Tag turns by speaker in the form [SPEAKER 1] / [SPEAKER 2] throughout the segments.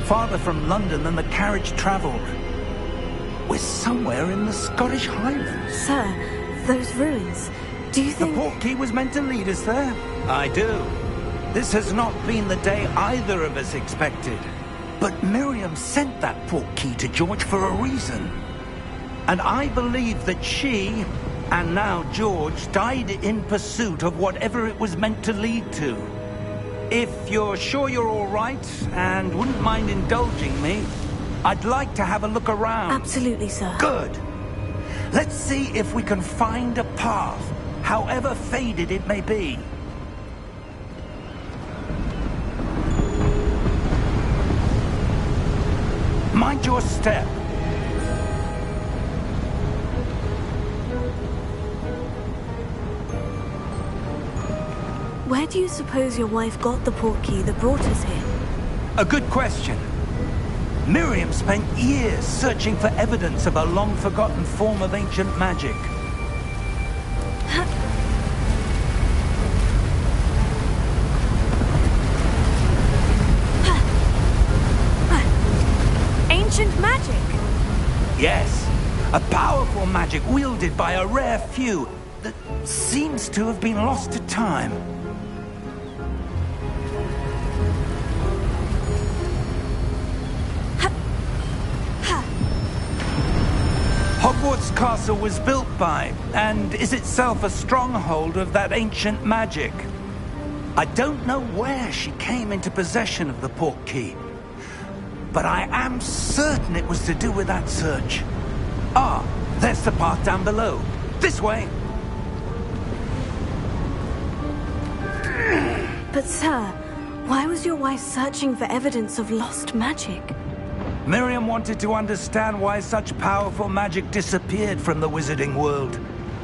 [SPEAKER 1] farther from London than the carriage travelled. We're somewhere in the Scottish Highlands.
[SPEAKER 2] Sir, those ruins, do you think...
[SPEAKER 1] The portkey was meant to lead us there? I do. This has not been the day either of us expected. But Miriam sent that portkey to George for a reason. And I believe that she, and now George, died in pursuit of whatever it was meant to lead to. If you're sure you're all right, and wouldn't mind indulging me, I'd like to have a look around.
[SPEAKER 2] Absolutely, sir.
[SPEAKER 1] Good. Let's see if we can find a path, however faded it may be. Mind your step.
[SPEAKER 2] Where do you suppose your wife got the portkey that brought us here?
[SPEAKER 1] A good question. Miriam spent years searching for evidence of a long-forgotten form of ancient magic.
[SPEAKER 2] Ancient magic?
[SPEAKER 1] Yes, a powerful magic wielded by a rare few that seems to have been lost to time. Hogwarts Castle was built by, and is itself a stronghold of that ancient magic. I don't know where she came into possession of the portkey, but I am certain it was to do with that search. Ah, there's the path down below. This way.
[SPEAKER 2] But sir, why was your wife searching for evidence of lost magic?
[SPEAKER 1] Miriam wanted to understand why such powerful magic disappeared from the wizarding world.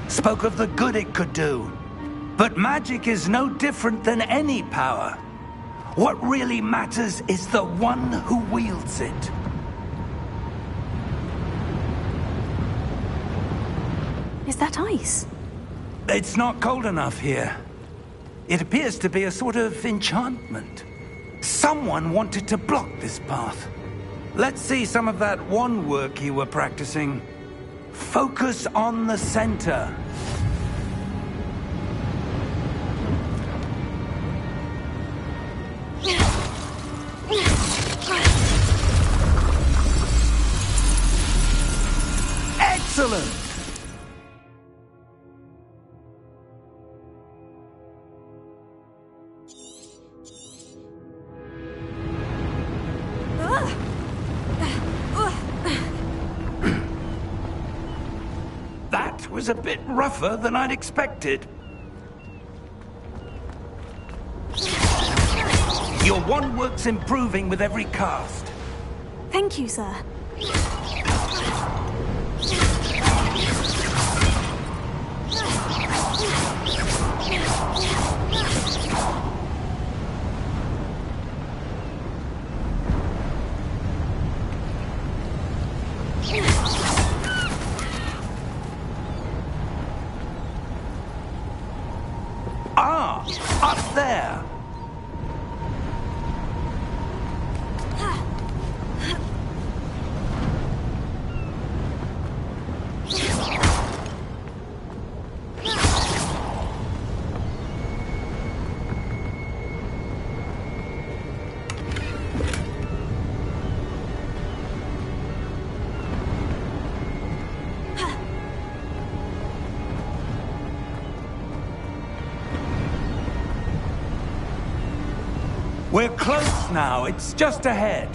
[SPEAKER 1] Spoke of the good it could do. But magic is no different than any power. What really matters is the one who wields it.
[SPEAKER 2] Is that ice?
[SPEAKER 1] It's not cold enough here. It appears to be a sort of enchantment. Someone wanted to block this path. Let's see some of that wand work you were practicing. Focus on the center. Excellent! That was a bit rougher than I'd expected. Your wand work's improving with every cast.
[SPEAKER 2] Thank you, sir.
[SPEAKER 1] Ah, up there. We're close now. It's just ahead.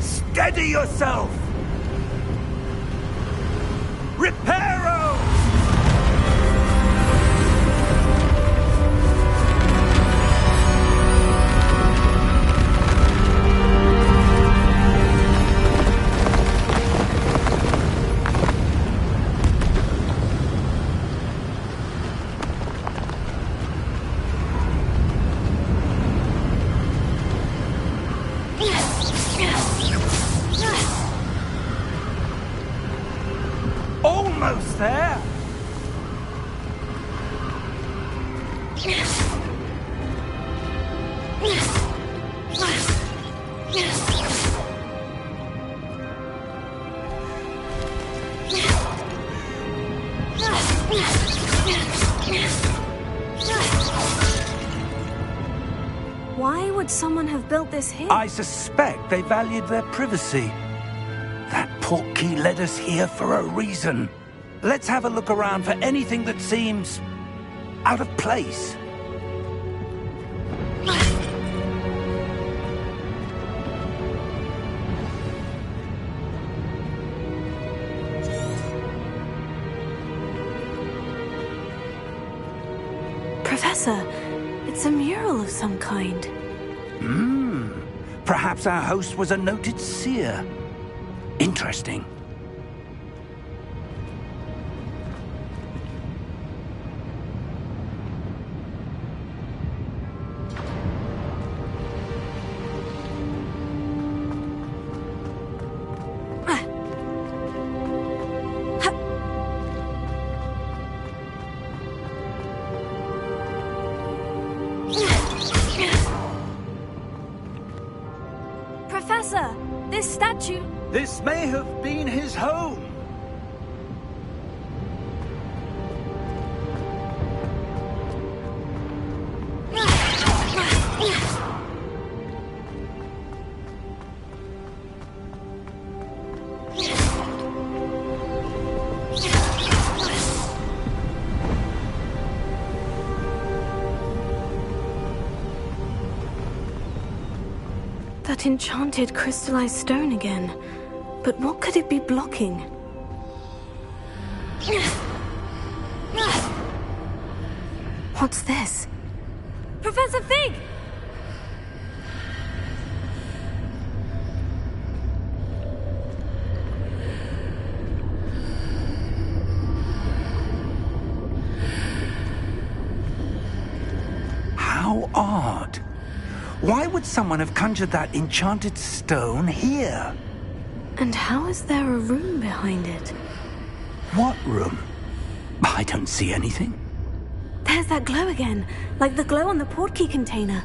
[SPEAKER 1] Steady yourself! Reparo! Almost there!
[SPEAKER 2] Why would someone have built this here?
[SPEAKER 1] I suspect they valued their privacy. That portkey led us here for a reason. Let's have a look around for anything that seems out of place.
[SPEAKER 2] Professor, it's a mural of some kind.
[SPEAKER 1] Perhaps our host was a noted seer. Interesting.
[SPEAKER 2] Professor, this statue...
[SPEAKER 1] This may have been his home.
[SPEAKER 2] That enchanted crystallized stone again. But what could it be blocking? What's this? Professor Fig!
[SPEAKER 1] How odd. Why would someone have conjured that enchanted stone here?
[SPEAKER 2] And how is there a room behind it?
[SPEAKER 1] What room? I don't see anything.
[SPEAKER 2] There's that glow again, like the glow on the portkey container.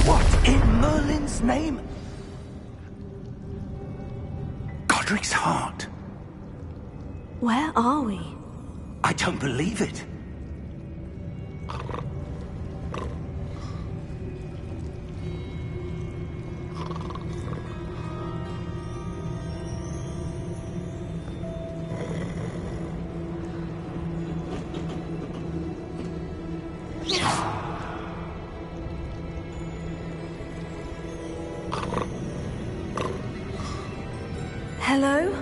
[SPEAKER 1] What in Merlin's name? Godric's heart.
[SPEAKER 2] Where are we?
[SPEAKER 1] I don't believe it.
[SPEAKER 2] Hello?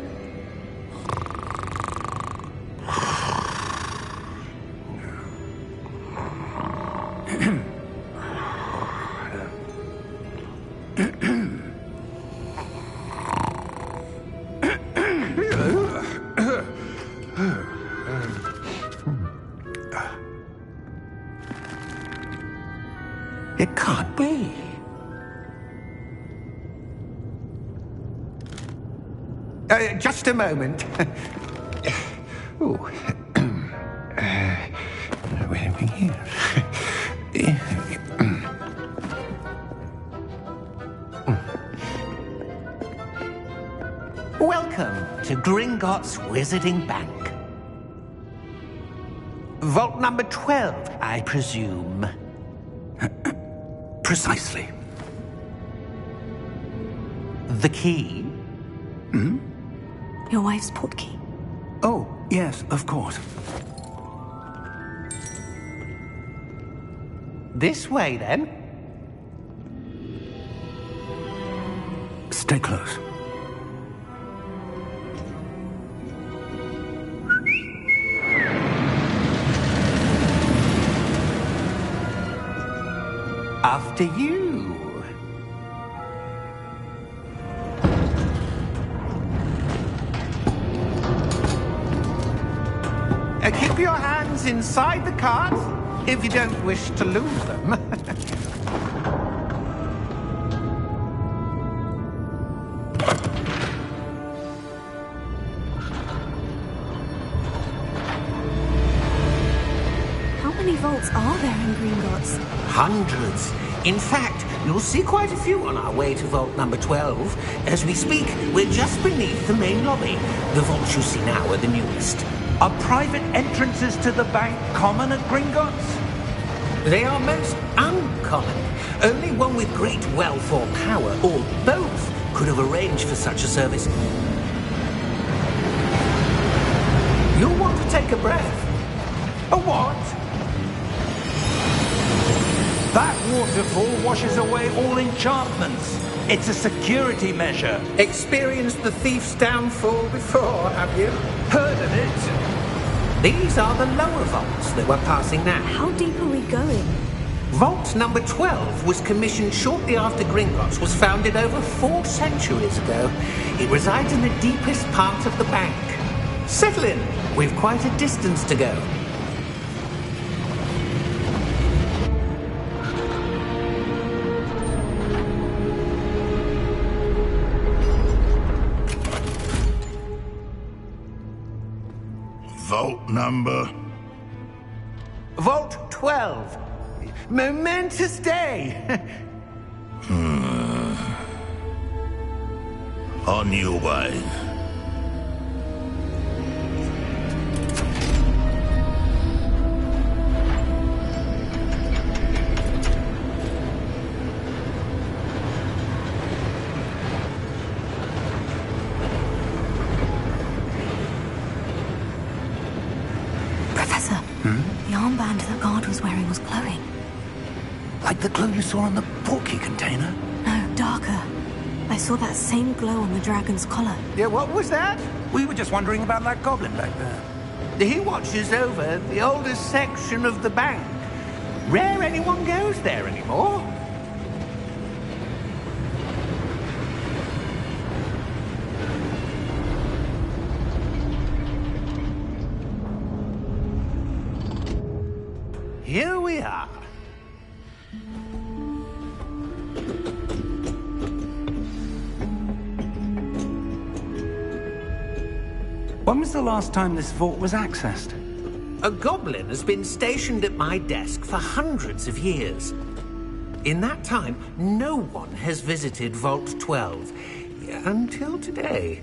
[SPEAKER 3] It can't be. Just a moment. Oh. Where are we here? Welcome to Gringotts Wizarding Bank. Vault number 12, I presume.
[SPEAKER 1] Precisely.
[SPEAKER 3] The key?
[SPEAKER 2] Your wife's portkey.
[SPEAKER 1] Oh, yes, of course.
[SPEAKER 3] This way, then.
[SPEAKER 1] Stay close.
[SPEAKER 3] After you. Keep your hands inside the cart if you don't wish to lose them.
[SPEAKER 2] vaults are there in Gringotts?
[SPEAKER 4] Hundreds. In fact, you'll see quite a few on our way to vault number 12. As we speak, we're just beneath the main lobby. The vaults you see now are the newest.
[SPEAKER 1] Are private entrances to the bank common at Gringotts?
[SPEAKER 4] They are most uncommon. Only one with great wealth or power, or both, could have arranged for such a service. You'll want to take a breath.
[SPEAKER 1] A what? That waterfall washes away all enchantments. It's a security measure.
[SPEAKER 4] Experienced the thief's downfall before, have you?
[SPEAKER 1] Heard of it?
[SPEAKER 4] These are the lower vaults that we're passing now.
[SPEAKER 2] How deep are we going?
[SPEAKER 4] Vault number 12 was commissioned shortly after Gringotts was founded over 4 centuries ago. It resides in the deepest part of the bank. Settle in. We've quite a distance to go.
[SPEAKER 5] Vault number?
[SPEAKER 3] Vault 12. Momentous day.
[SPEAKER 5] On your way.
[SPEAKER 2] Professor, the armband that guard was wearing was glowing.
[SPEAKER 1] Like the glow you saw on the portkey container?
[SPEAKER 2] No, darker. I saw that same glow on the dragon's collar.
[SPEAKER 3] Yeah, what was that?
[SPEAKER 1] We were just wondering about that goblin back there.
[SPEAKER 3] He watches over the oldest section of the bank. Rare anyone goes there anymore. Here we are.
[SPEAKER 1] When was the last time this vault was accessed?
[SPEAKER 4] A goblin has been stationed at my desk for hundreds of years. In that time, no one has visited Vault 12. Until today.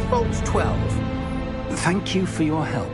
[SPEAKER 4] Vault 12.
[SPEAKER 1] Thank you for your help.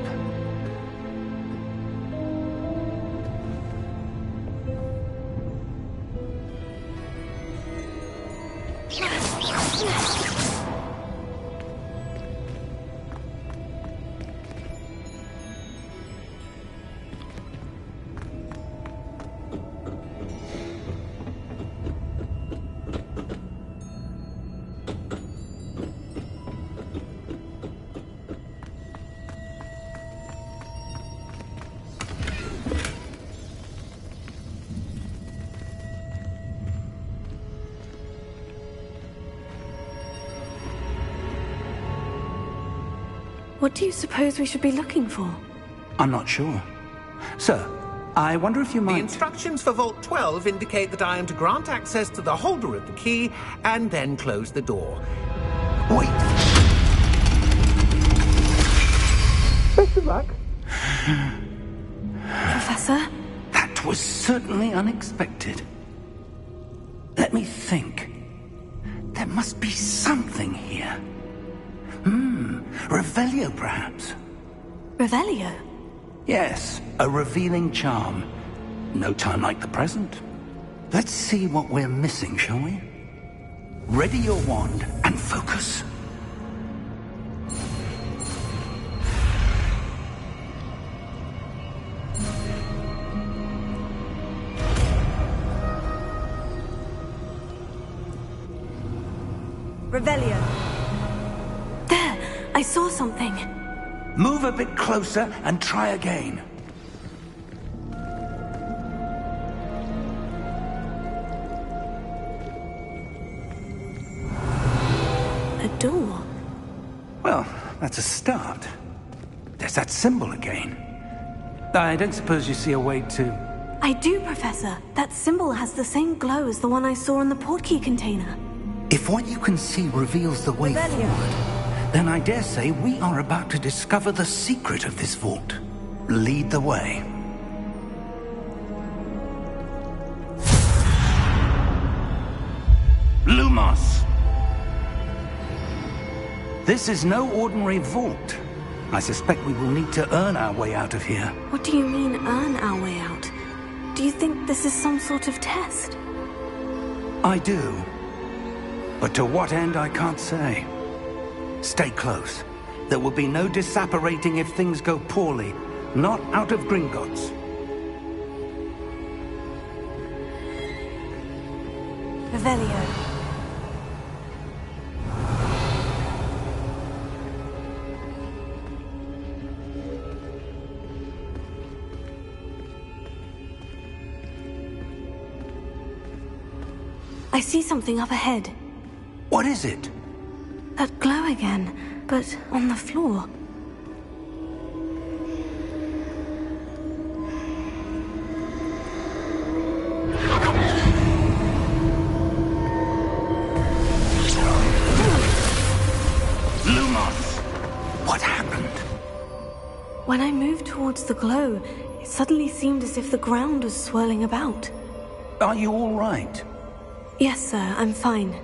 [SPEAKER 2] What do you suppose we should be looking for?
[SPEAKER 1] I'm not sure. Sir, I wonder if you
[SPEAKER 4] The
[SPEAKER 1] might...
[SPEAKER 4] instructions for Vault 12 indicate that I am to grant access to the holder of the key and then close the door.
[SPEAKER 1] Wait!
[SPEAKER 4] Best of luck.
[SPEAKER 2] Professor?
[SPEAKER 1] That was certainly unexpected. Let me think. There must be something here. Revelio, perhaps?
[SPEAKER 2] Revelio?
[SPEAKER 1] Yes, a revealing charm. No time like the present. Let's see what we're missing, shall we? Ready your wand and focus.
[SPEAKER 2] Revelio. There! I saw something.
[SPEAKER 1] Move a bit closer and try again.
[SPEAKER 2] A door.
[SPEAKER 1] Well, that's a start. There's that symbol again. I don't suppose you see a way to...
[SPEAKER 2] I do, Professor. That symbol has the same glow as the one I saw in the portkey container.
[SPEAKER 1] If what you can see reveals the way forward, then I dare say we are about to discover the secret of this vault. Lead the way. Lumos! This is no ordinary vault. I suspect we will need to earn our way out of here.
[SPEAKER 2] What do you mean, earn our way out? Do you think this is some sort of test?
[SPEAKER 1] I do. But to what end, I can't say. Stay close. There will be no disapparating if things go poorly. Not out of Gringotts.
[SPEAKER 2] Revelio. I see something up ahead.
[SPEAKER 1] What is it?
[SPEAKER 2] That glow again, but on the floor.
[SPEAKER 1] Lumos! What happened?
[SPEAKER 2] When I moved towards the glow, it suddenly seemed as if the ground was swirling about.
[SPEAKER 1] Are you all right?
[SPEAKER 2] Yes, sir, I'm fine.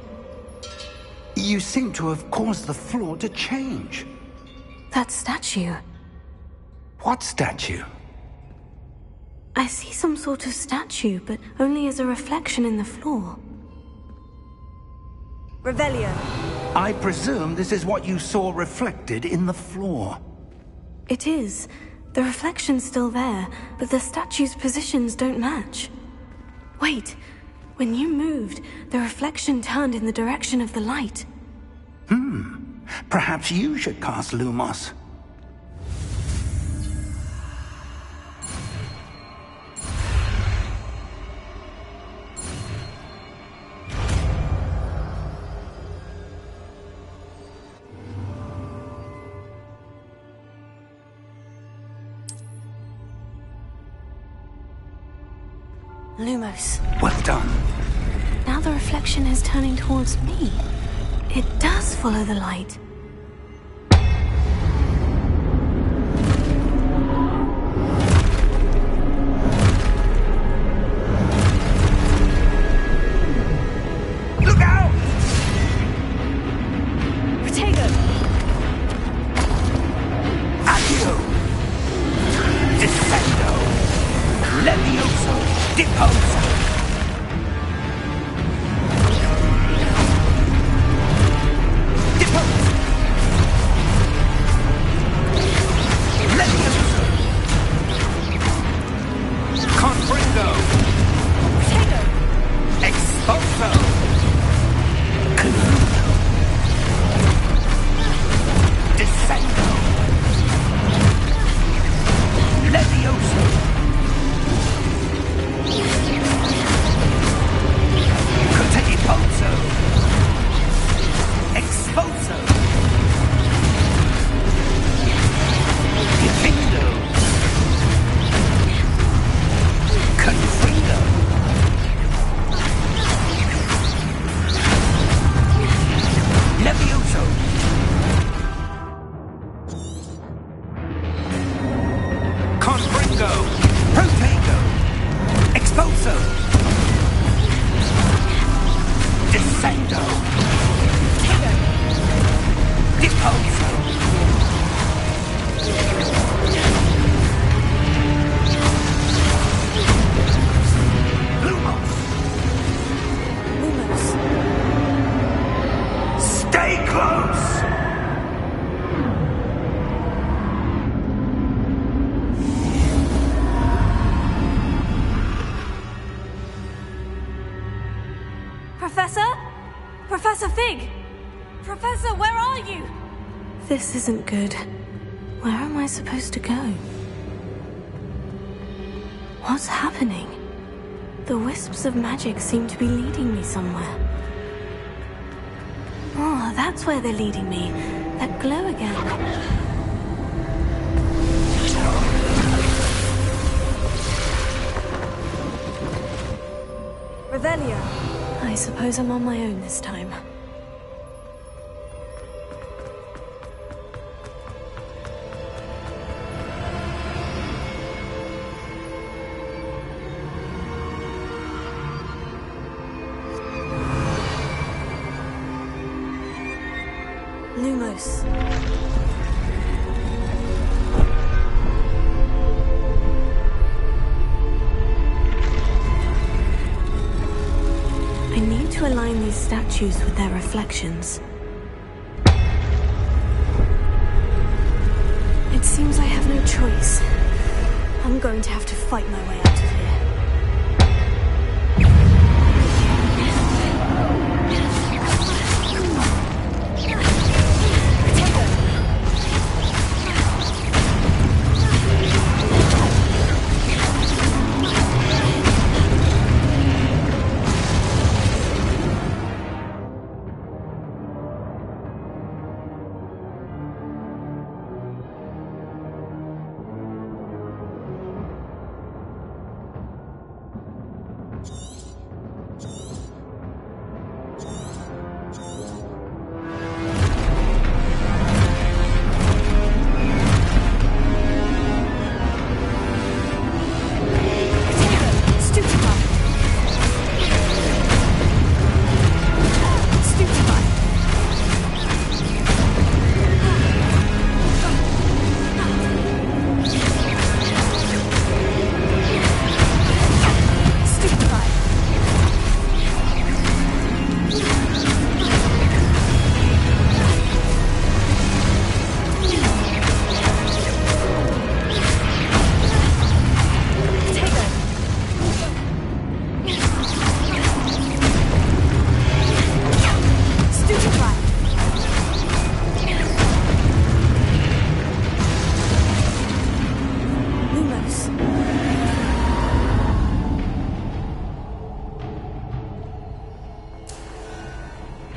[SPEAKER 1] You seem to have caused the floor to change.
[SPEAKER 2] That statue.
[SPEAKER 1] What statue?
[SPEAKER 2] I see some sort of statue, but only as a reflection in the floor. Revelio.
[SPEAKER 1] I presume this is what you saw reflected in the floor.
[SPEAKER 2] It is. The reflection's still there, but the statue's positions don't match. Wait. When you moved, the reflection turned in the direction of the light.
[SPEAKER 1] Perhaps you should cast Lumos.
[SPEAKER 2] Lumos.
[SPEAKER 1] Well done.
[SPEAKER 2] Now the reflection is turning towards me. It does follow the light.
[SPEAKER 1] Look out!
[SPEAKER 2] Protego!
[SPEAKER 1] Accio! Descendo! Levioso! Deposo!
[SPEAKER 2] Professor Fig! Professor, where are you? This isn't good. Where am I supposed to go? What's happening? The wisps of magic seem to be leading me somewhere. Oh, that's where they're leading me. That glow again. Revelio. I suppose I'm on my own this time. Lumos. I need to align these statues with their reflections. It seems I have no choice. I'm going to have to fight my way out of here.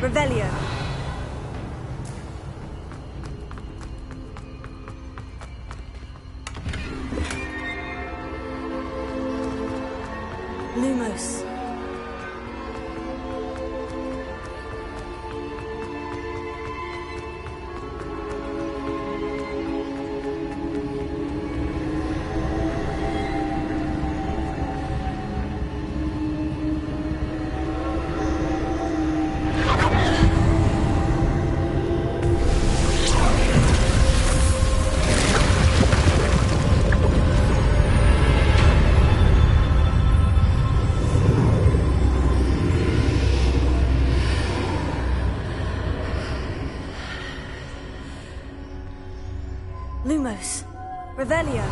[SPEAKER 2] Revelio. Lumos. Lumos. Revelio.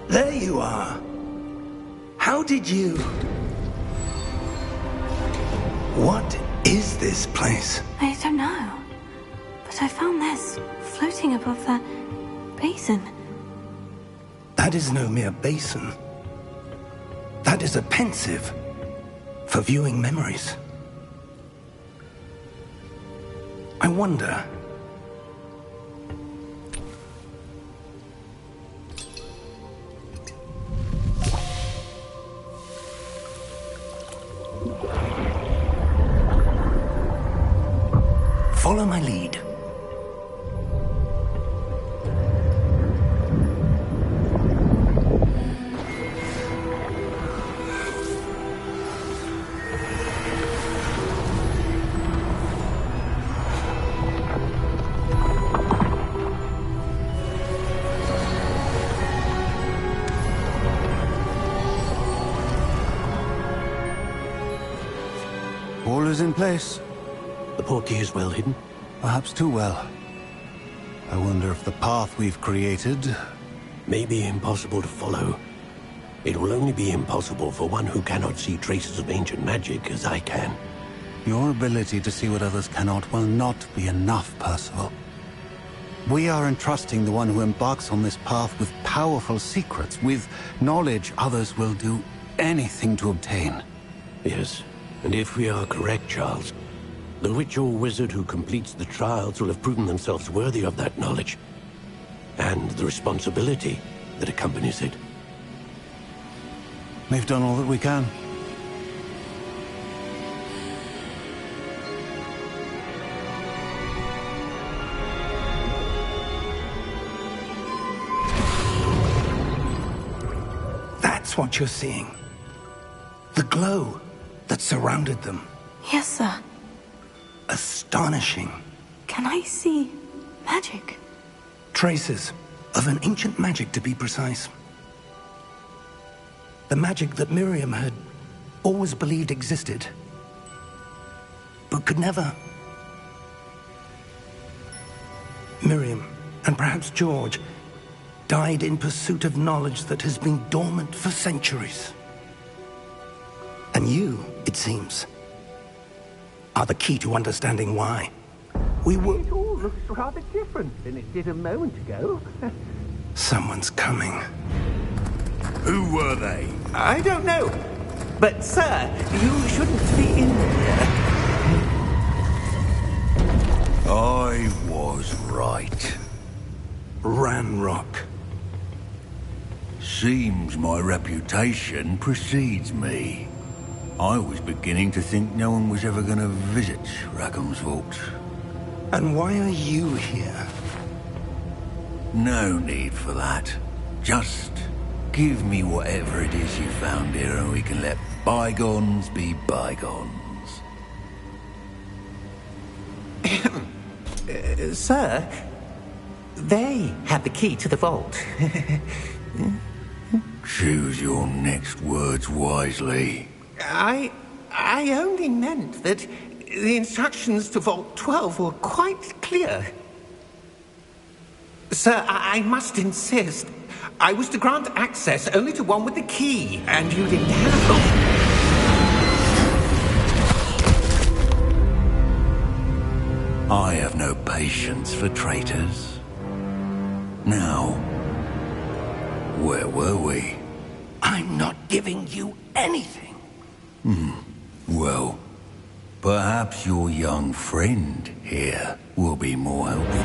[SPEAKER 1] There you are. How did you... What is this place?
[SPEAKER 2] I don't know. But I found this floating above that basin.
[SPEAKER 1] That is no mere basin. That is a pensive for viewing memories. I wonder... Follow my lead.
[SPEAKER 6] All is in place.
[SPEAKER 7] The portkey is well hidden?
[SPEAKER 6] Perhaps too well. I wonder if the path we've created
[SPEAKER 7] may be impossible to follow. It will only be impossible for one who cannot see traces of ancient magic as I can.
[SPEAKER 1] Your ability to see what others cannot will not be enough, Percival. We are entrusting the one who embarks on this path with powerful secrets, with knowledge others will do anything to obtain.
[SPEAKER 7] Yes, and if we are correct, Charles, the witch or wizard who completes the trials will have proven themselves worthy of that knowledge, and the responsibility that accompanies it.
[SPEAKER 1] We've done all that we can.
[SPEAKER 3] That's what you're seeing. The glow that surrounded them.
[SPEAKER 2] Yes, sir.
[SPEAKER 3] Astonishing.
[SPEAKER 2] Can I see magic?
[SPEAKER 3] Traces of an ancient magic, to be precise. The magic that Miriam had always believed existed, but could never. Miriam, and perhaps George, died in pursuit of knowledge that has been dormant for centuries. And you, it seems, are the key to understanding why.
[SPEAKER 4] It all looks rather different than it did a moment ago.
[SPEAKER 3] Someone's coming.
[SPEAKER 5] Who were they?
[SPEAKER 4] I don't know. But, sir, you shouldn't be in here.
[SPEAKER 5] I was right.
[SPEAKER 3] Ranrock.
[SPEAKER 5] Seems my reputation precedes me. I was beginning to think no one was ever going to visit Rackham's Vault.
[SPEAKER 3] And why are you here?
[SPEAKER 5] No need for that. Just give me whatever it is you found here and we can let bygones be bygones.
[SPEAKER 4] Sir, they had the key to the vault.
[SPEAKER 5] Choose your next words wisely.
[SPEAKER 4] I only meant that the instructions to Vault 12 were quite clear. Sir, I must insist. I was to grant access only to one with the key, and you didn't have them.
[SPEAKER 5] I have no patience for traitors. Now, where were we?
[SPEAKER 3] I'm not giving you anything.
[SPEAKER 5] Well, perhaps your young friend here will be more helpful.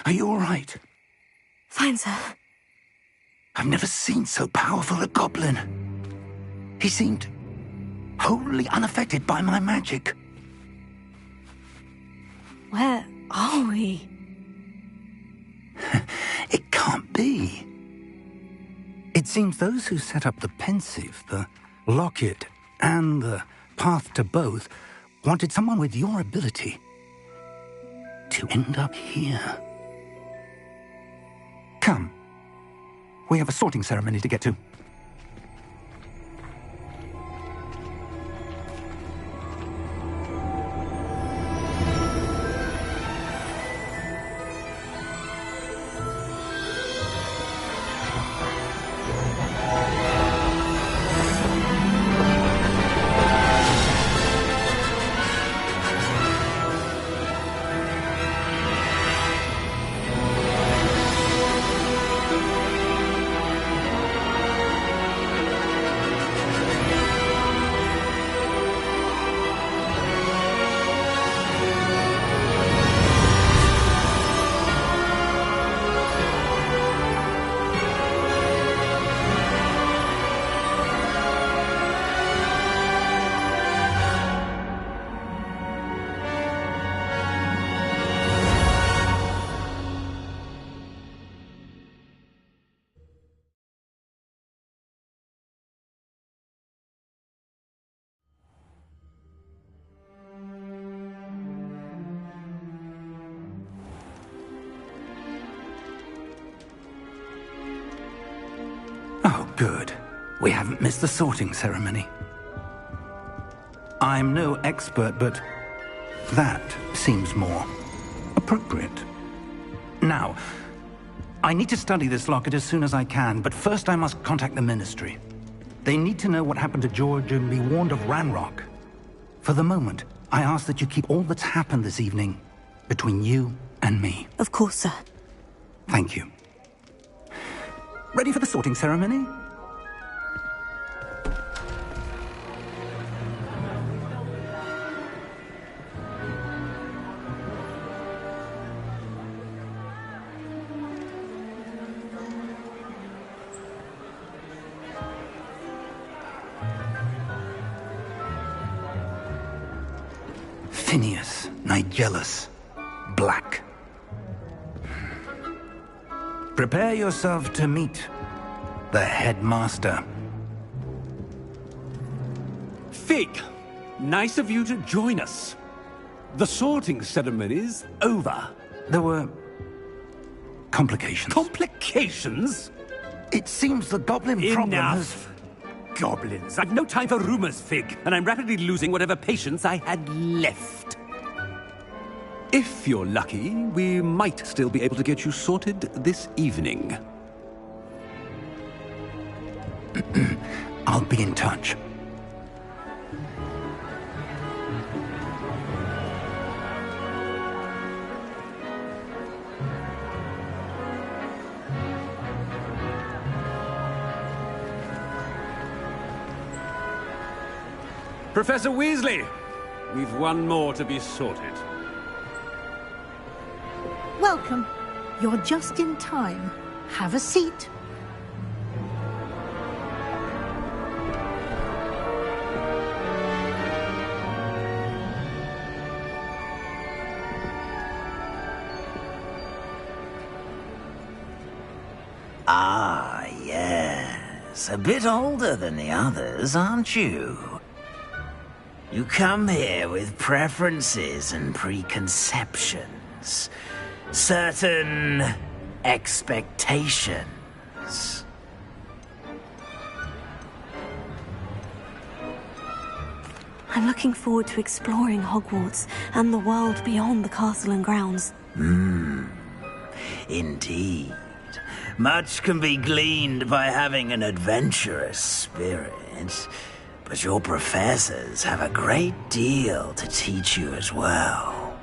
[SPEAKER 3] Are you all right?
[SPEAKER 2] Fine, sir.
[SPEAKER 3] I've never seen so powerful a goblin. He seemed wholly unaffected by my magic.
[SPEAKER 2] Where are we?
[SPEAKER 3] It can't be. It seems those who set up the pensive, the locket, and the path to both wanted someone with your ability to end up here. Come. We have a sorting ceremony to get to. Good. We haven't missed the sorting ceremony. I'm no expert, but that seems more appropriate. Now, I need to study this locket as soon as I can, but first I must contact the Ministry. They need to know what happened to George and be warned of Ranrock. For the moment, I ask that you keep all that's happened this evening between you and me.
[SPEAKER 2] Of course, sir.
[SPEAKER 3] Thank you. Ready for the sorting ceremony? Phineas, Nigellus, Black. Prepare yourself to meet the headmaster.
[SPEAKER 6] Fig, nice of you to join us. The sorting ceremony's over.
[SPEAKER 3] There were complications.
[SPEAKER 6] Complications?
[SPEAKER 3] It seems the goblin problem has...
[SPEAKER 6] Enough! Goblins. I've no time for rumors, Fig, and I'm rapidly losing whatever patience I had left. If you're lucky, we might still be able to get you sorted this evening.
[SPEAKER 3] I'll be in touch.
[SPEAKER 6] Professor Weasley, we've one more to be sorted.
[SPEAKER 8] Welcome. You're just in time. Have a seat.
[SPEAKER 9] Ah, yes. A bit older than the others, aren't you? You come here with preferences and preconceptions. Certain expectations.
[SPEAKER 2] I'm looking forward to exploring Hogwarts and the world beyond the castle and grounds.
[SPEAKER 9] Indeed. Much can be gleaned by having an adventurous spirit, but your professors have a great deal to teach you as well.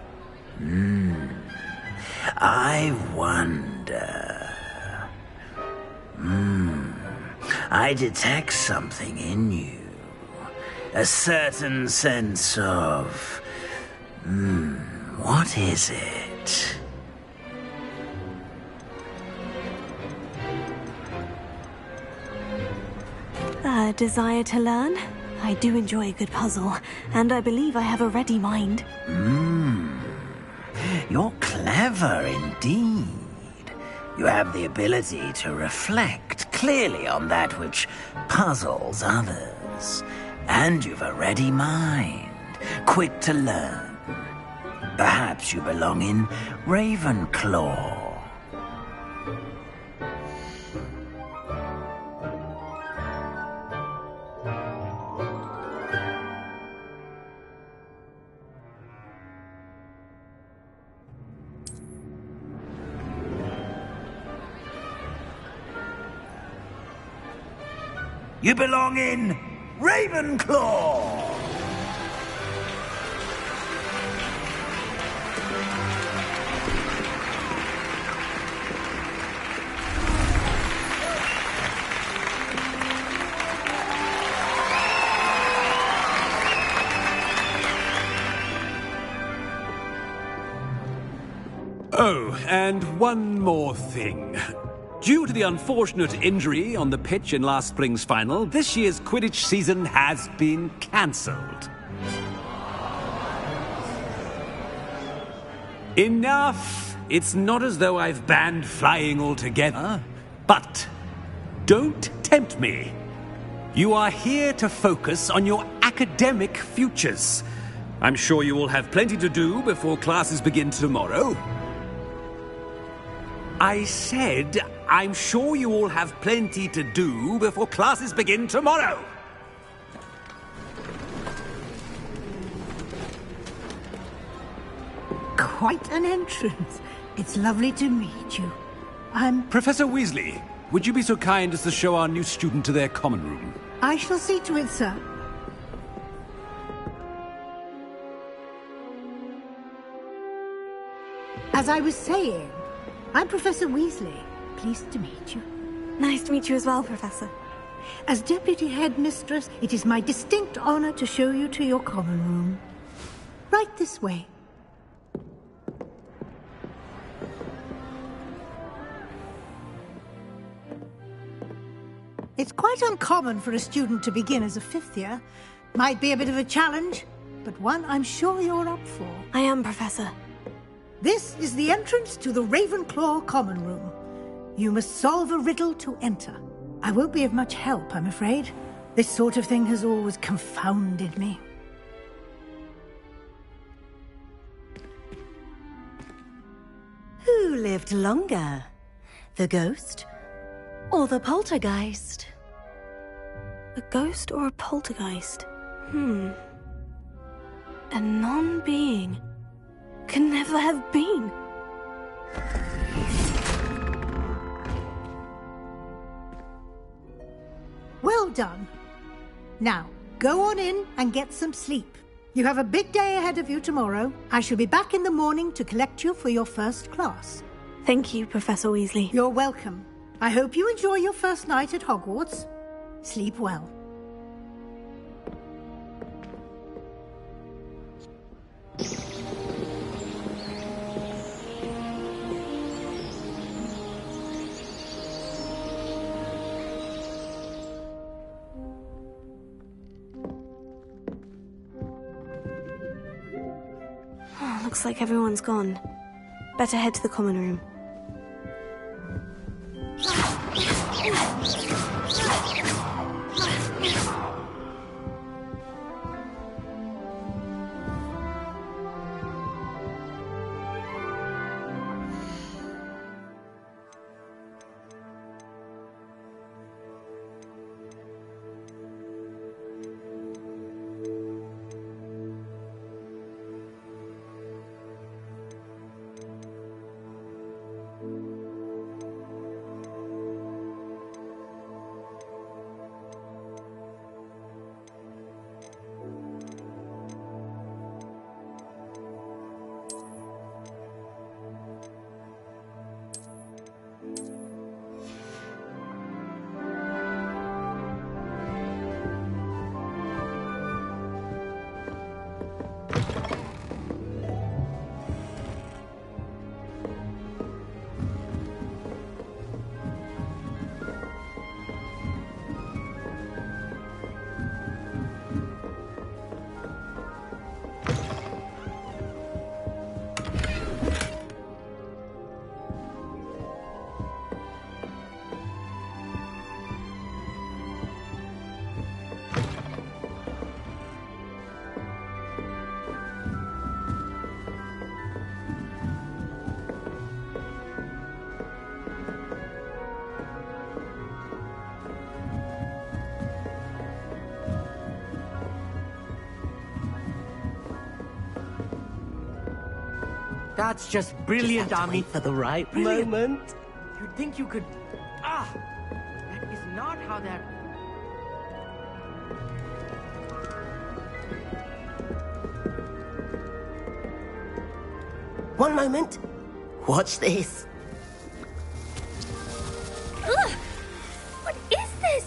[SPEAKER 9] I wonder... I detect something in you. A certain sense of... what is it?
[SPEAKER 2] A desire to learn? I do enjoy a good puzzle, and I believe I have a ready mind.
[SPEAKER 9] You're clever indeed. You have the ability to reflect clearly on that which puzzles others. And you've a ready mind, quick to learn. Perhaps you belong in Ravenclaw. You belong in Ravenclaw!
[SPEAKER 6] Oh, and one more thing. Due to the unfortunate injury on the pitch in last spring's final, this year's Quidditch season has been cancelled. Enough! It's not as though I've banned flying altogether, but don't tempt me. You are here to focus on your academic futures. I'm sure you will have plenty to do before classes begin tomorrow. I said I'm sure you all have plenty to do before classes begin tomorrow.
[SPEAKER 8] Quite an entrance. It's lovely to meet you. I'm...
[SPEAKER 6] Professor Weasley, would you be so kind as to show our new student to their common room?
[SPEAKER 8] I shall see to it, sir. As I was saying, I'm Professor Weasley. Pleased to meet you.
[SPEAKER 2] Nice to meet you as well, Professor.
[SPEAKER 8] As Deputy Headmistress, it is my distinct honor to show you to your common room. Right this way. It's quite uncommon for a student to begin as a fifth year. Might be a bit of a challenge, but one I'm sure you're up for.
[SPEAKER 2] I am, Professor.
[SPEAKER 8] This is the entrance to the Ravenclaw Common Room. You must solve a riddle to enter. I won't be of much help, I'm afraid. This sort of thing has always confounded me.
[SPEAKER 10] Who lived longer? The ghost or the poltergeist?
[SPEAKER 2] A ghost or a poltergeist? A non-being can never have been.
[SPEAKER 8] Well done. Now, go on in and get some sleep. You have a big day ahead of you tomorrow. I shall be back in the morning to collect you for your first class.
[SPEAKER 2] Thank you, Professor Weasley.
[SPEAKER 8] You're welcome. I hope you enjoy your first night at Hogwarts. Sleep well.
[SPEAKER 2] Looks like everyone's gone. Better head to the common room.
[SPEAKER 11] That's just brilliant, Ami.
[SPEAKER 10] For the right
[SPEAKER 11] Brilliant.
[SPEAKER 10] moment.
[SPEAKER 11] You'd think you could... That is not how that...
[SPEAKER 10] One moment. Watch this.
[SPEAKER 12] Ugh! What is this?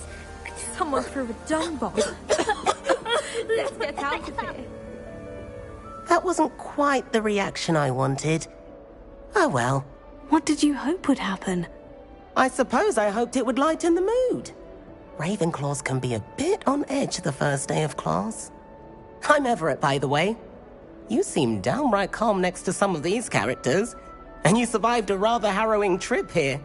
[SPEAKER 12] Someone threw a dung bomb. Let's get out of here.
[SPEAKER 10] That wasn't quite the reaction I wanted. Oh well.
[SPEAKER 2] What did you hope would happen?
[SPEAKER 10] I suppose I hoped it would lighten the mood. Ravenclaws can be a bit on edge the first day of class. I'm Everett, by the way. You seem downright calm next to some of these characters, and you survived a rather harrowing trip here.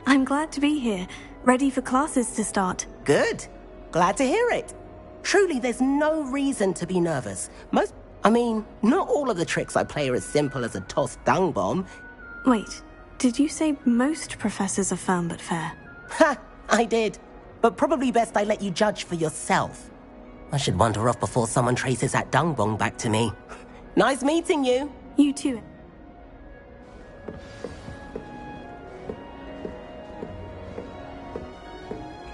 [SPEAKER 2] I'm glad to be here, ready for classes to start.
[SPEAKER 10] Good. Glad to hear it. Truly, there's no reason to be nervous. I mean, not all of the tricks I play are as simple as a tossed dung bomb.
[SPEAKER 2] Wait, did you say most professors are firm but fair?
[SPEAKER 10] Ha! I did. But probably best I let you judge for yourself. I should wander off before someone traces that dung bomb back to me. Nice meeting you.
[SPEAKER 2] You too.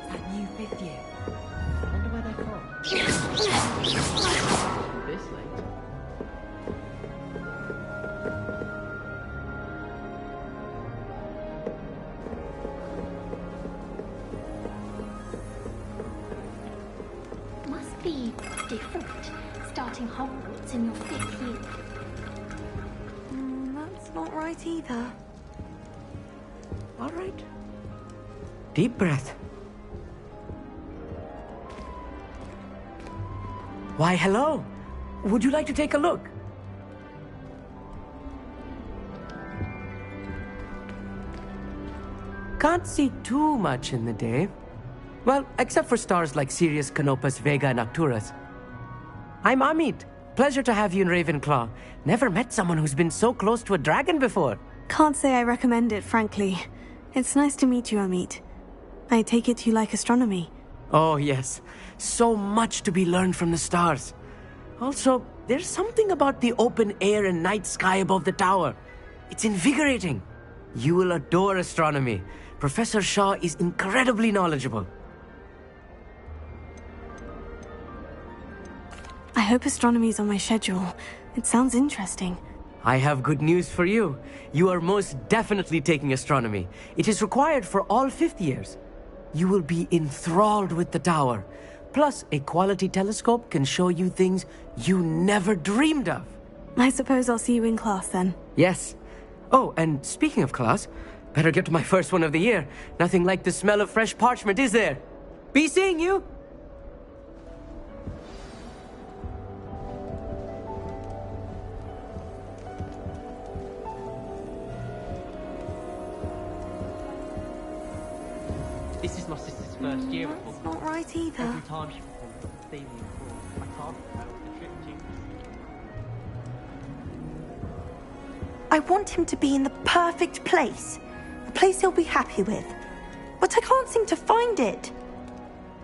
[SPEAKER 11] That new fifth year. I wonder where they're from. This late.
[SPEAKER 13] Must be different, starting Hogwarts in your 5th year.
[SPEAKER 2] That's not right either.
[SPEAKER 11] All right. Deep breath. Why, hello. Would you like to take a look? Can't see too much in the day. Well, except for stars like Sirius, Canopus, Vega, and Arcturus. I'm Amit. Pleasure to have you in Ravenclaw. Never met someone who's been so close to a dragon before.
[SPEAKER 2] Can't say I recommend it, frankly. It's nice to meet you, Amit. I take it you like astronomy.
[SPEAKER 11] Oh, yes. So much to be learned from the stars. Also, there's something about the open air and night sky above the tower. It's invigorating. You will adore astronomy. Professor Shaw is incredibly knowledgeable.
[SPEAKER 2] I hope astronomy's on my schedule. It sounds interesting.
[SPEAKER 11] I have good news for you. You are most definitely taking astronomy. It is required for all 5th years. You will be enthralled with the tower. Plus, a quality telescope can show you things you never dreamed of.
[SPEAKER 2] I suppose I'll see you in class then.
[SPEAKER 11] Yes. Oh, and speaking of class, better get to my first one of the year. Nothing like the smell of fresh parchment, is there? Be seeing you!
[SPEAKER 14] This is my sister's first year at
[SPEAKER 2] That's not right either.
[SPEAKER 14] Every time she performs a theme in court, I can't help the trick jinx.
[SPEAKER 15] I want him to be in the perfect place. A place he'll be happy with. But I can't seem to find it.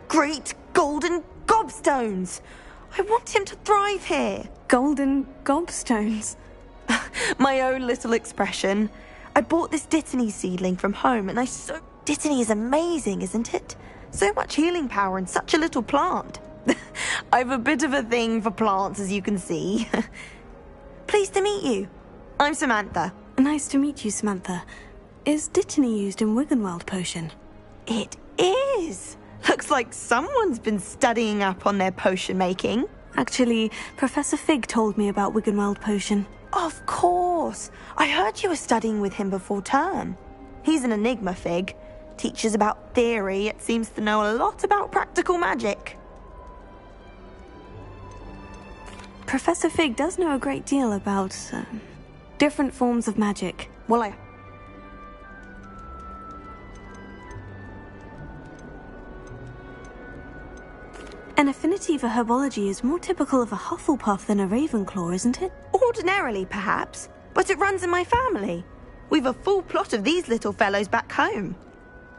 [SPEAKER 15] Great golden gobstones! I want him to thrive here.
[SPEAKER 2] Golden gobstones?
[SPEAKER 15] My own little expression. I bought this Dittany seedling from home and Dittany is amazing, isn't it? So much healing power in such a little plant. I've a bit of a thing for plants, as you can see. Pleased to meet you. I'm Samantha.
[SPEAKER 2] Nice to meet you, Samantha. Is Dittany used in Wiggenweld potion?
[SPEAKER 15] It is. Looks like someone's been studying up on their potion making.
[SPEAKER 2] Actually, Professor Fig told me about Wiggenweld potion.
[SPEAKER 15] Of course. I heard you were studying with him before term. He's an enigma, Fig. Teaches about theory, yet seems to know a lot about practical magic.
[SPEAKER 2] Professor Fig does know a great deal about different forms of magic.
[SPEAKER 15] Well,
[SPEAKER 2] An affinity for herbology is more typical of a Hufflepuff than a Ravenclaw, isn't it?
[SPEAKER 15] Ordinarily, perhaps, but it runs in my family. We've a full plot of these little fellows back home.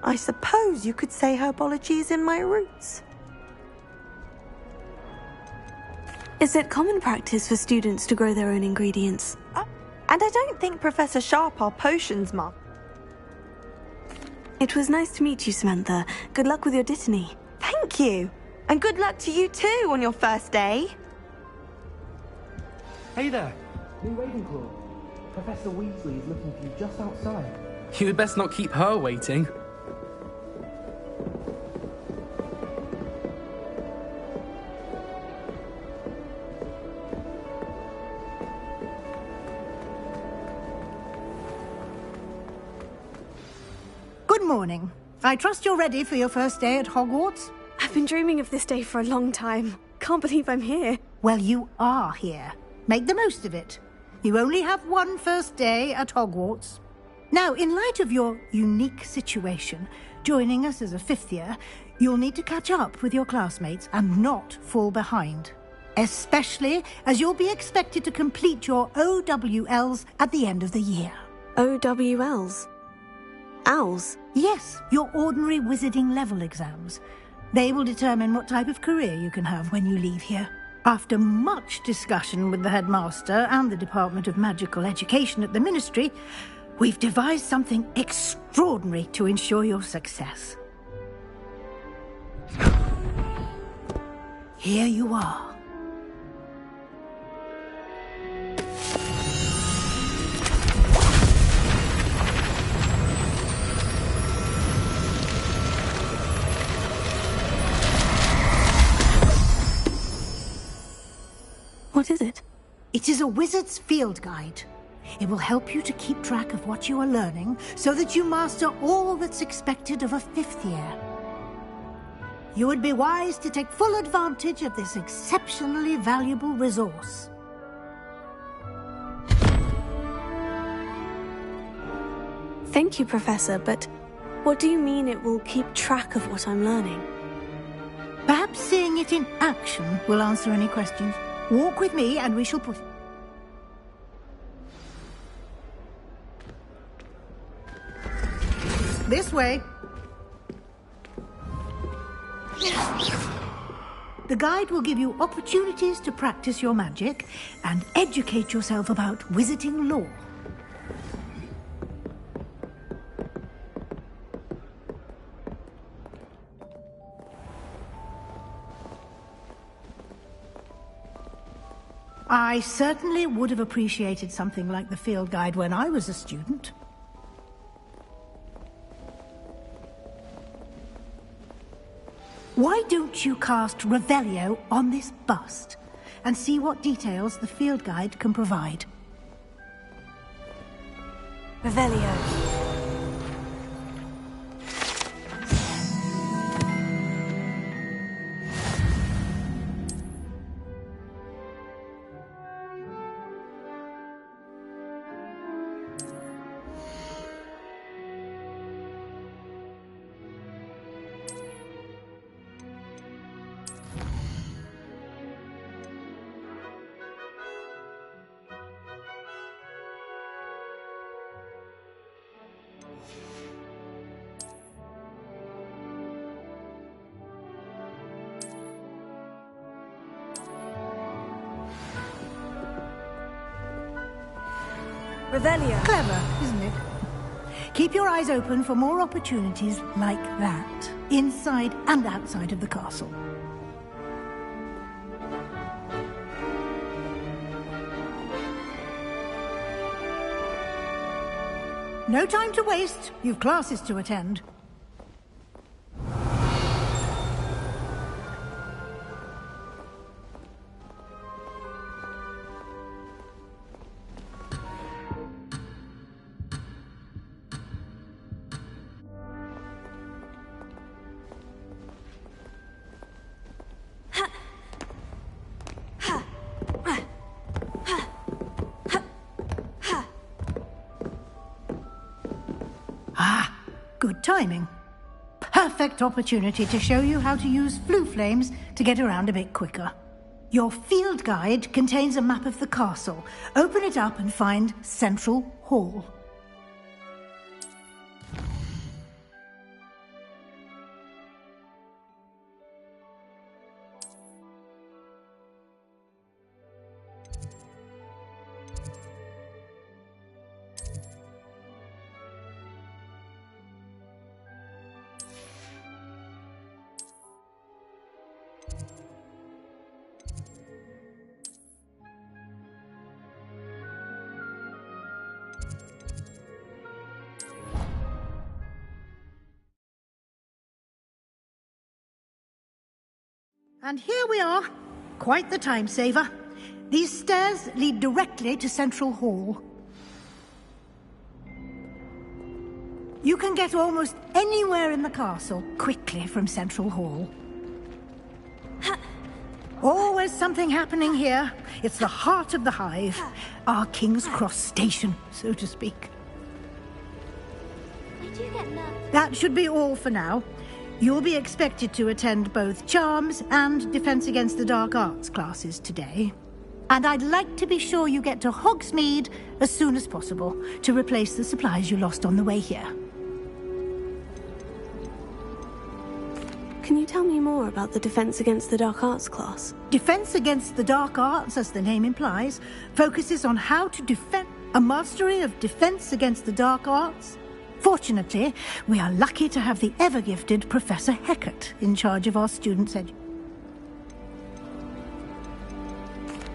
[SPEAKER 15] I suppose you could say herbology is in my roots.
[SPEAKER 2] Is it common practice for students to grow their own ingredients?
[SPEAKER 15] And I don't think Professor Sharp are potions, Mum.
[SPEAKER 2] It was nice to meet you, Samantha. Good luck with your Dittany.
[SPEAKER 15] Thank you. And good luck to you too on your first day.
[SPEAKER 14] Hey there. New Ravenclaw. Professor Weasley is looking for you just outside.
[SPEAKER 16] You'd best not keep her waiting.
[SPEAKER 8] Good morning. I trust you're ready for your first day at Hogwarts?
[SPEAKER 2] I've been dreaming of this day for a long time. Can't believe I'm here.
[SPEAKER 8] Well, you are here. Make the most of it. You only have one first day at Hogwarts. Now, in light of your unique situation, joining us as a 5th year, you'll need to catch up with your classmates and not fall behind. especially as you'll be expected to complete your OWLs at the end of the year.
[SPEAKER 2] OWLs? Owls?
[SPEAKER 8] Yes, your ordinary wizarding level exams. They will determine what type of career you can have when you leave here. After much discussion with the headmaster and the Department of Magical Education at the Ministry, we've devised something extraordinary to ensure your success. Here you are.
[SPEAKER 2] What is it?
[SPEAKER 8] It is a wizard's field guide. It will help you to keep track of what you are learning so that you master all that's expected of a 5th year. You would be wise to take full advantage of this exceptionally valuable resource.
[SPEAKER 2] Thank you, Professor, but what do you mean it will keep track of what I'm learning?
[SPEAKER 8] Perhaps seeing it in action will answer any questions. Walk with me and we shall put... This way. The guide will give you opportunities to practice your magic and educate yourself about wizarding lore. I certainly would have appreciated something like the field guide when I was a student. Why don't you cast Revelio on this bust and see what details the field guide can provide?
[SPEAKER 2] Revelio. Revelio.
[SPEAKER 8] Clever, isn't it? Keep your eyes open for more opportunities like that, inside and outside of the castle. No time to waste. You've classes to attend. Good timing. Perfect opportunity to show you how to use flue flames to get around a bit quicker. Your field guide contains a map of the castle. Open it up and find Central Hall. And here we are. Quite the time saver. These stairs lead directly to Central Hall. You can get almost anywhere in the castle quickly from Central Hall. Always something happening here. It's the heart of the hive. Our King's Cross station, so to speak.
[SPEAKER 13] I do get nervous.
[SPEAKER 8] That should be all for now. You'll be expected to attend both Charms and Defense Against the Dark Arts classes today. And I'd like to be sure you get to Hogsmeade as soon as possible to replace the supplies you lost on the way here.
[SPEAKER 2] Can you tell me more about the Defense Against the Dark Arts class?
[SPEAKER 8] Defense Against the Dark Arts, as the name implies, focuses on how to defend a mastery of defense against the dark arts. Fortunately, we are lucky to have the ever-gifted Professor Hecat in charge of our students'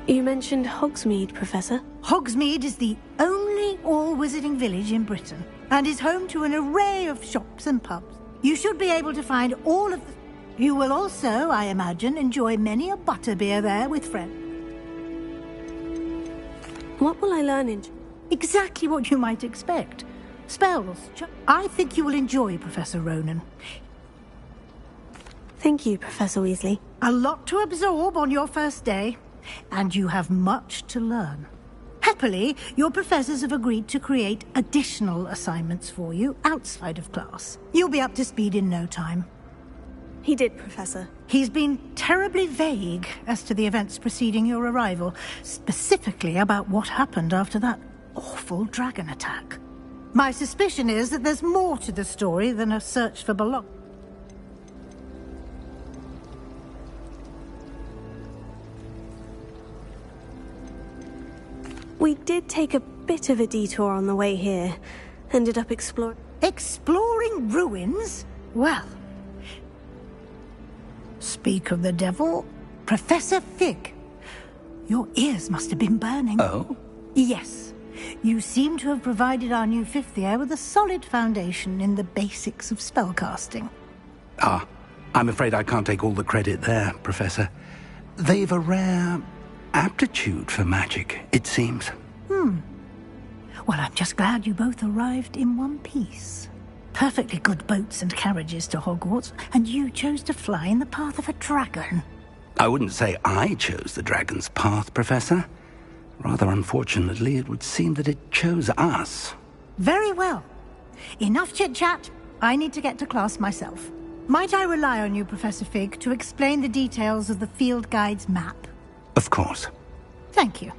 [SPEAKER 2] You mentioned Hogsmeade, Professor.
[SPEAKER 8] Hogsmeade is the only all-wizarding village in Britain and is home to an array of shops and pubs. You should be able to find all of the... You will also, I imagine, enjoy many a butterbeer there with friends.
[SPEAKER 2] What will I learn in...
[SPEAKER 8] Exactly what you might expect. Spells. I think you will enjoy Professor Ronan.
[SPEAKER 2] Thank you, Professor Weasley.
[SPEAKER 8] A lot to absorb on your first day, and you have much to learn. Happily, your professors have agreed to create additional assignments for you outside of class. You'll be up to speed in no time.
[SPEAKER 2] He did, Professor.
[SPEAKER 8] He's been terribly vague as to the events preceding your arrival, specifically about what happened after that awful dragon attack. My suspicion is that there's more to the story than a search for belongings.
[SPEAKER 2] We did take a bit of a detour on the way here. Ended up exploring...
[SPEAKER 8] Exploring ruins? Well... Speak of the devil, Professor Fig. Your ears must have been burning.
[SPEAKER 1] Oh?
[SPEAKER 8] Yes. You seem to have provided our new fifth year with a solid foundation in the basics of spellcasting.
[SPEAKER 3] Ah, I'm afraid I can't take all the credit there, Professor. They've a rare aptitude for magic, it seems.
[SPEAKER 8] Well, I'm just glad you both arrived in one piece. Perfectly good boats and carriages to Hogwarts, and you chose to fly in the path of a dragon.
[SPEAKER 3] I wouldn't say I chose the dragon's path, Professor. Rather unfortunately, it would seem that it chose us.
[SPEAKER 8] Very well. Enough chit-chat. I need to get to class myself. Might I rely on you, Professor Fig, to explain the details of the field guide's map?
[SPEAKER 3] Of course.
[SPEAKER 8] Thank you.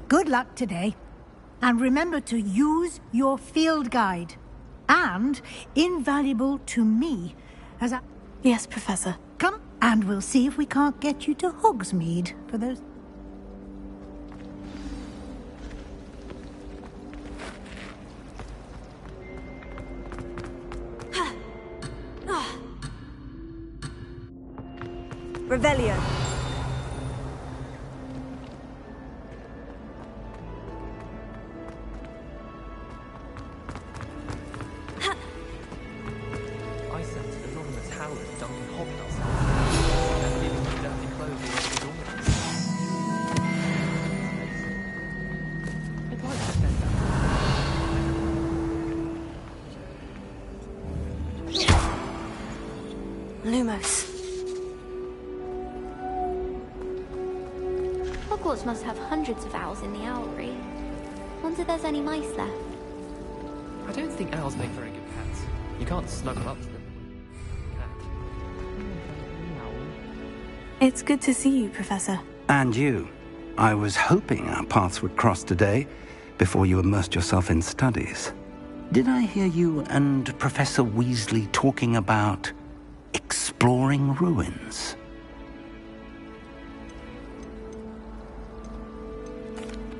[SPEAKER 8] Good luck today. And remember to use your field guide. And invaluable to me, as I...
[SPEAKER 2] Yes, Professor.
[SPEAKER 8] Come, and we'll see if we can't get you to Hogsmeade for those...
[SPEAKER 15] Revelio.
[SPEAKER 14] I sent an anonymous howler to Duncan Hobnell's house and giving him dirty clothes all over the doorways. I'd like to send that.
[SPEAKER 2] Lumos.
[SPEAKER 13] Hogwarts must have hundreds of owls in the owlery. Wonder if there's any mice left.
[SPEAKER 14] I don't think owls make very good pets. You can't snuggle up to them.
[SPEAKER 2] It's good to see you, Professor.
[SPEAKER 3] And you. I was hoping our paths would cross today, before you immersed yourself in studies. Did I hear you and Professor Weasley talking about exploring ruins?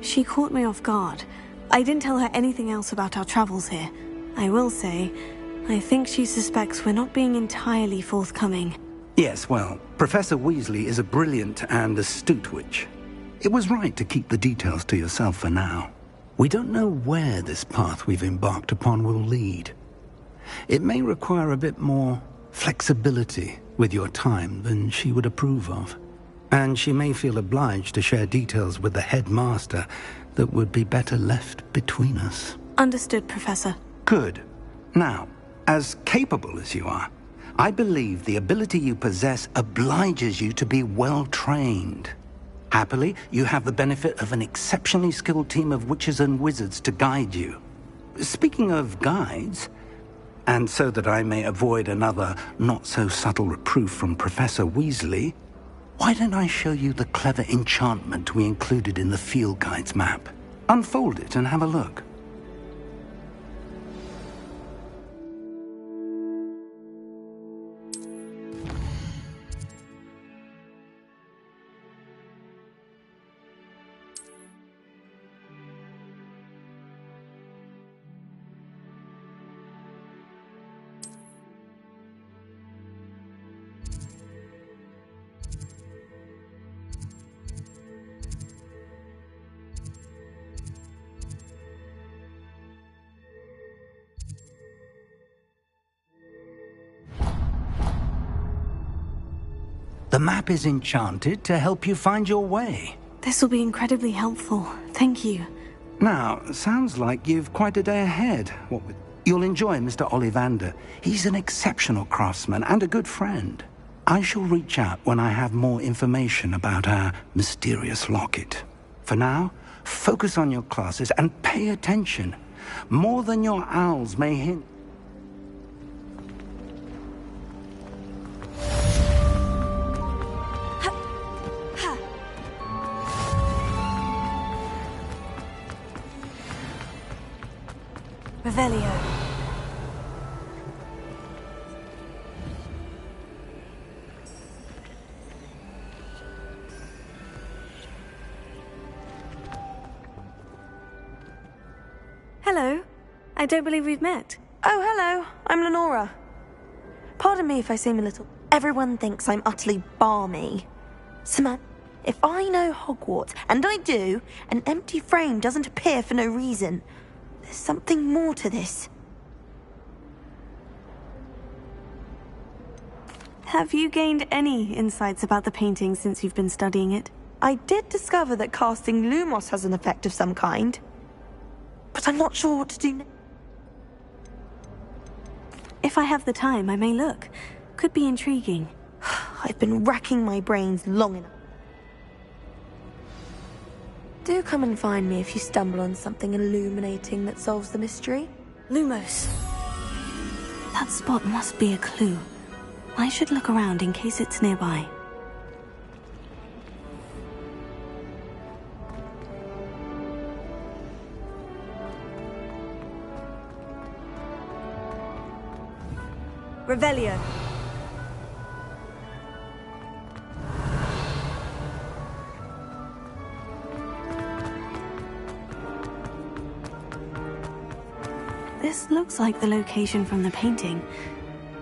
[SPEAKER 2] She caught me off guard. I didn't tell her anything else about our travels here. I will say, I think she suspects we're not being entirely forthcoming.
[SPEAKER 3] Yes, well, Professor Weasley is a brilliant and astute witch. It was right to keep the details to yourself for now. We don't know where this path we've embarked upon will lead. It may require a bit more flexibility with your time than she would approve of. And she may feel obliged to share details with the headmaster that would be better left between us.
[SPEAKER 2] Understood, Professor.
[SPEAKER 3] Good. Now, as capable as you are, I believe the ability you possess obliges you to be well-trained. Happily, you have the benefit of an exceptionally skilled team of witches and wizards to guide you. Speaking of guides, And so that I may avoid another not-so-subtle reproof from Professor Weasley, why don't I show you the clever enchantment we included in the field guide's map? Unfold it and have a look. The map is enchanted to help you find your way.
[SPEAKER 2] This will be incredibly helpful. Thank you.
[SPEAKER 3] Now, sounds like you've quite a day ahead. You'll enjoy Mr. Ollivander. He's an exceptional craftsman and a good friend. I shall reach out when I have more information about our mysterious locket. For now, focus on your classes and pay attention. More than your owls may hint.
[SPEAKER 2] Revelio. Hello. I don't believe we've met.
[SPEAKER 15] Oh, hello. I'm Lenora. Pardon me if I seem a little... Everyone thinks I'm utterly balmy. Samantha, if I know Hogwarts, and I do, an empty frame doesn't appear for no reason. There's something more to this.
[SPEAKER 2] Have you gained any insights about the painting since you've been studying it?
[SPEAKER 15] I did discover that casting Lumos has an effect of some kind. But I'm not sure what to do next.
[SPEAKER 2] If I have the time, I may look. Could be intriguing.
[SPEAKER 15] I've been racking my brains long enough. Do come and find me if you stumble on something illuminating that solves the mystery.
[SPEAKER 2] Lumos. That spot must be a clue. I should look around in case it's nearby. Revelio. This looks like the location from the painting.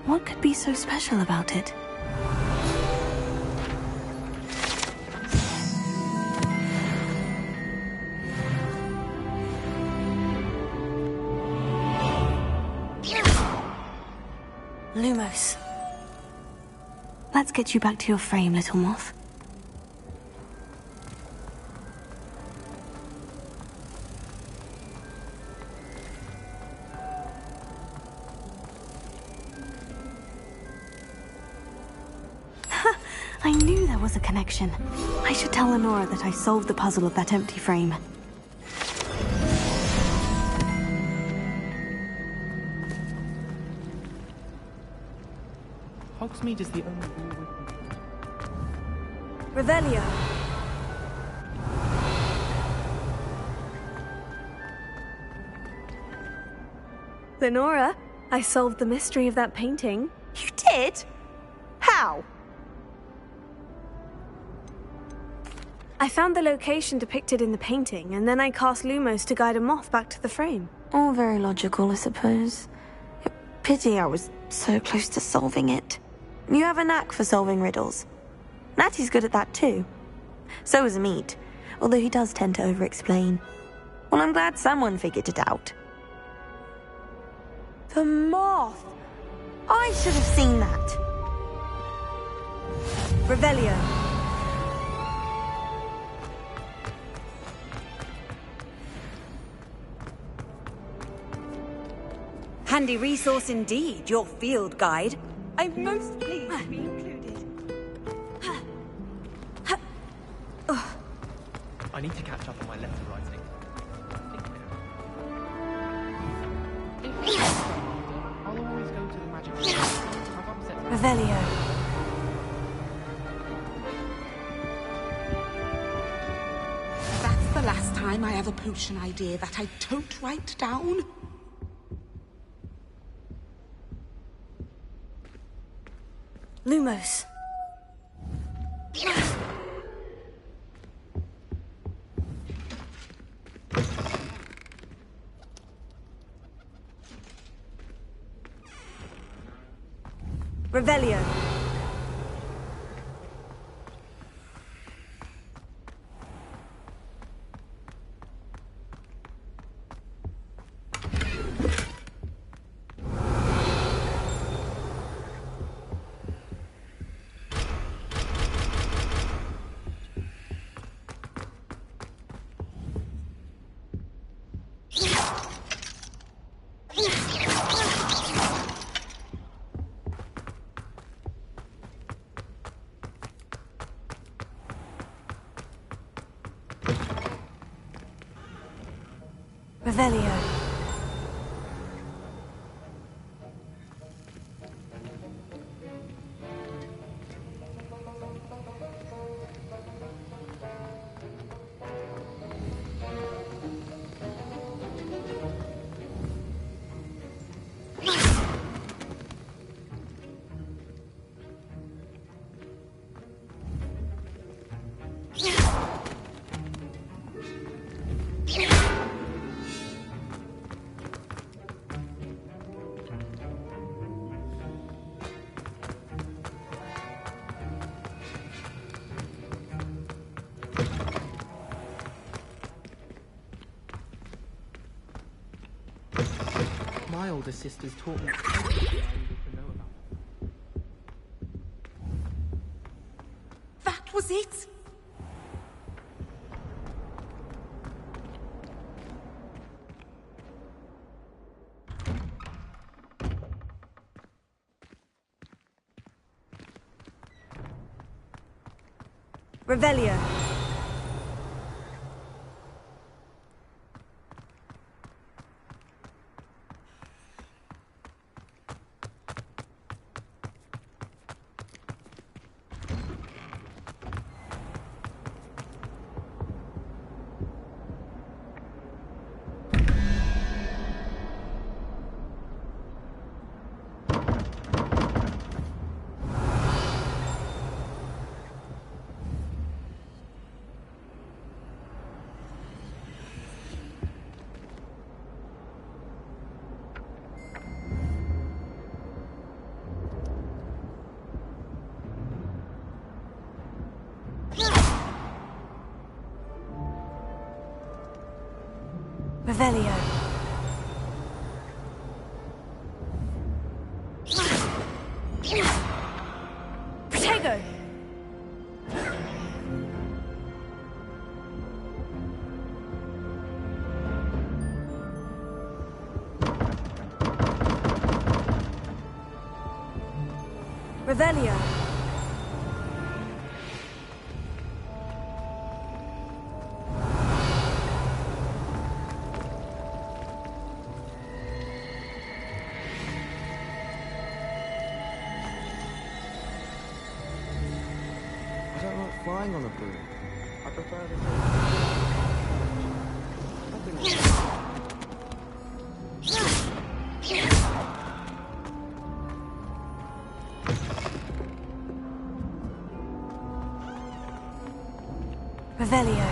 [SPEAKER 2] What could be so special about it? Lumos. Let's get you back to your frame, little moth. I knew there was a connection. I should tell Lenora that I solved the puzzle of that empty frame.
[SPEAKER 14] Hogsmeade is the only real
[SPEAKER 2] Revelio. Lenora, I solved the mystery of that painting.
[SPEAKER 15] You did? How?
[SPEAKER 2] I found the location depicted in the painting, and then I cast Lumos to guide a moth back to the frame.
[SPEAKER 15] All very logical, I suppose. Pity I was so close to solving it. You have a knack for solving riddles. Natty's good at that too. So is Amit, although he does tend to over-explain. Well, I'm glad someone figured it out. The moth! I should have seen that.
[SPEAKER 2] Revelio.
[SPEAKER 17] Handy resource indeed, your field guide. I'm most pleased to be included.
[SPEAKER 14] I need to catch up on my letter writing. I'll always
[SPEAKER 2] Revelio.
[SPEAKER 18] That's the last time I have a potion idea that I don't write down.
[SPEAKER 2] Lumos. Revelio. Revelio.
[SPEAKER 14] My older sisters taught me everything I needed to know about them.
[SPEAKER 18] That was it!
[SPEAKER 2] Revelio. Revelio. Protego. Revelio.
[SPEAKER 14] I don't like flying on a broom. I prefer the
[SPEAKER 2] Revelio.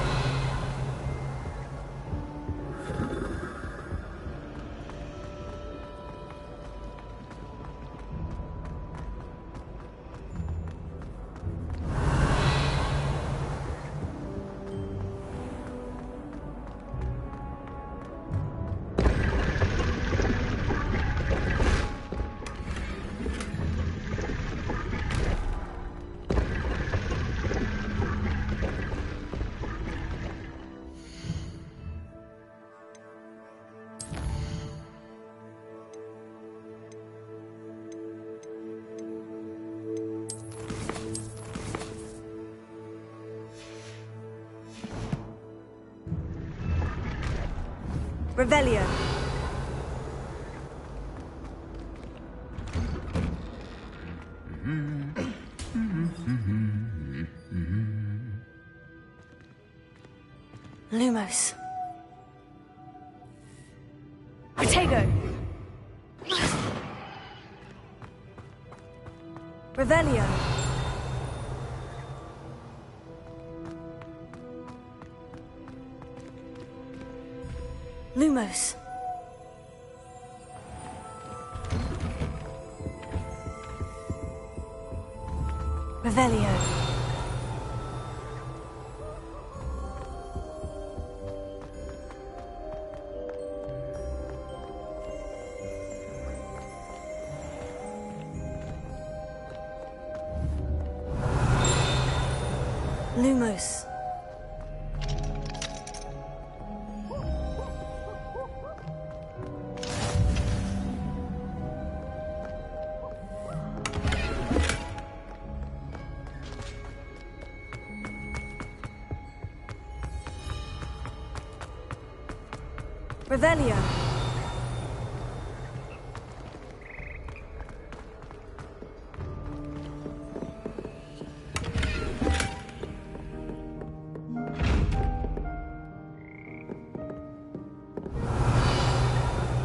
[SPEAKER 2] Revelio. Lumos. Protego. Revelio. Lumos. Revelio. Lumos. Revelio.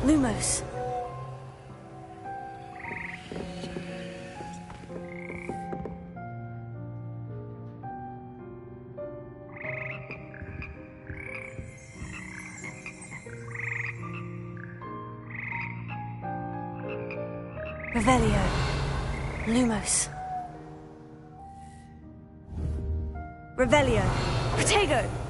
[SPEAKER 2] Lumos. Revelio. Lumos. Revelio. Protego.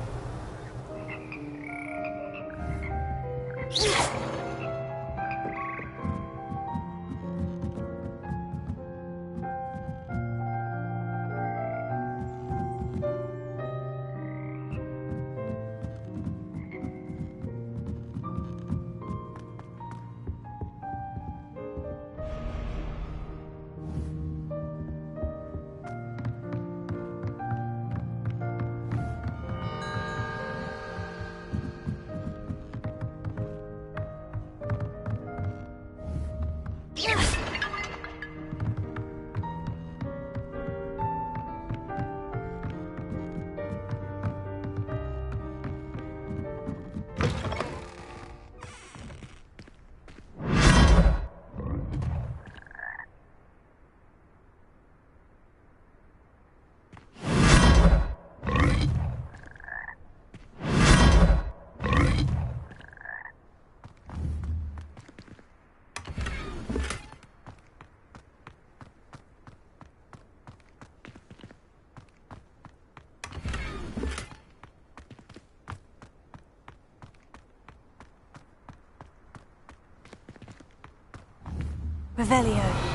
[SPEAKER 2] Revelio.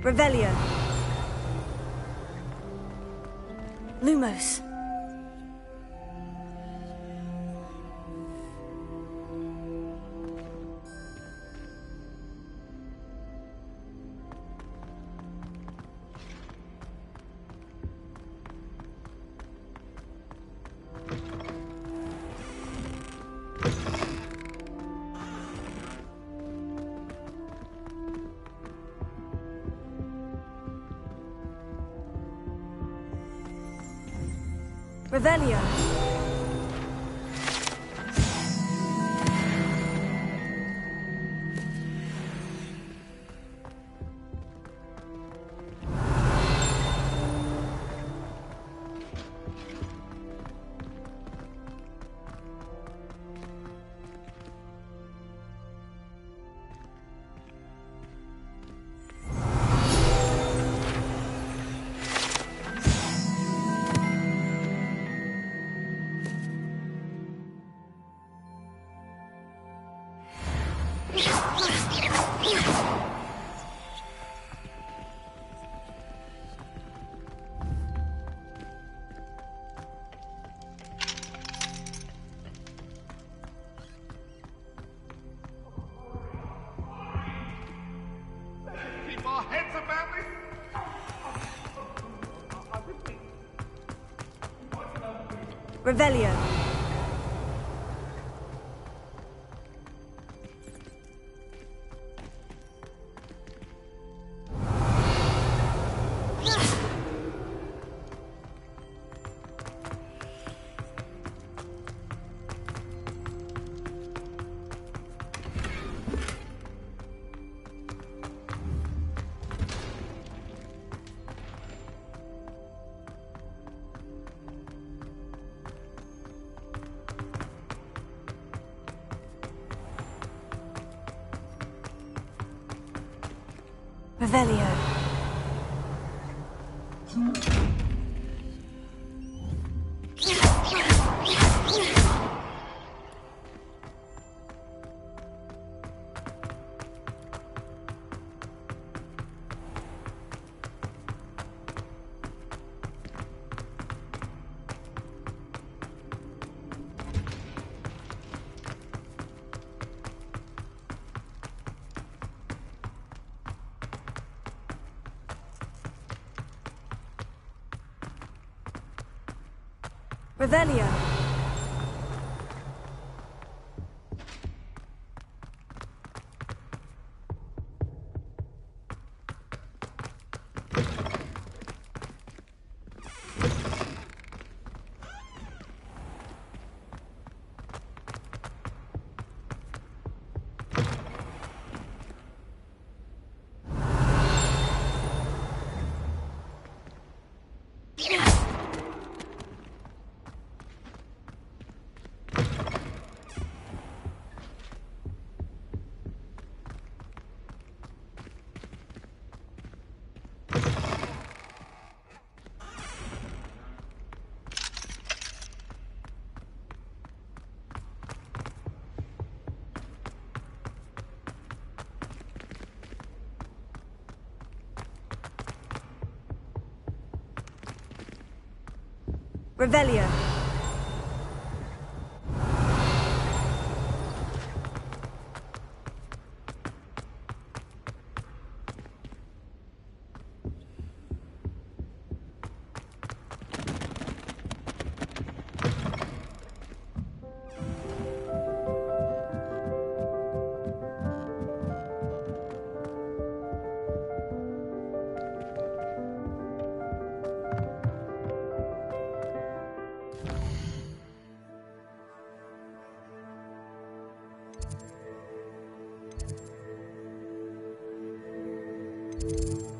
[SPEAKER 2] Revelio. Lumos. Revelio.
[SPEAKER 19] Keep our heads about this.
[SPEAKER 2] Revelio. Revelio. Revelio. Revelio.
[SPEAKER 19] You